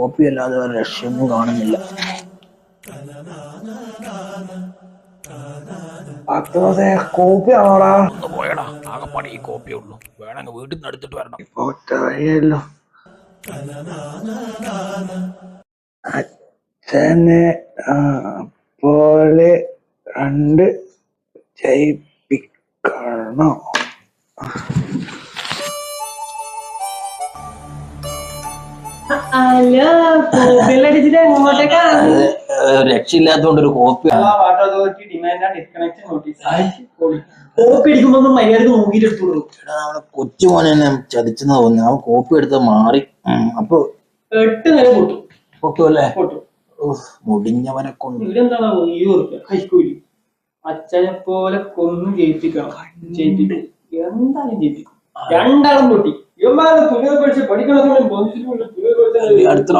Copy അല്ലാതെ വേറെ രക്ഷയൊന്നും കാണുന്നില്ല. കോപ്പി ആണോടാ? ഒന്ന് പോയടാ, ആകെപ്പാടെ ഈ കോപ്പിയേ ഉള്ളൂ. വേണമെങ്കിൽ വീട്ടിൽ നിന്ന് എടുത്തിട്ട് വരണം. വഴിയല്ലോ അച്ഛനെ പോലെ കണ്ട് ജയിപ്പിക്കണോ? രക്ഷയില്ലാത്തോണ്ട് ഒരു കോപ്പി കൊച്ചുമോനെ തന്നെ ചതിച്ചെന്ന് തോന്നുന്നു. അവൻ കോപ്പി എടുത്ത് മാറി. അപ്പൊ പൊട്ടുമല്ലേ? മുടിഞ്ഞവനെ കൊണ്ട് അച്ഛനെ പോലെ കൊന്നു ജയിപ്പിക്കണം. എന്തായാലും ജയിപ്പിക്കും. രണ്ടാളും പൊട്ടി. ഇവന്മാരെ തുണിയെ പഠിച്ച് പഠിക്കണം.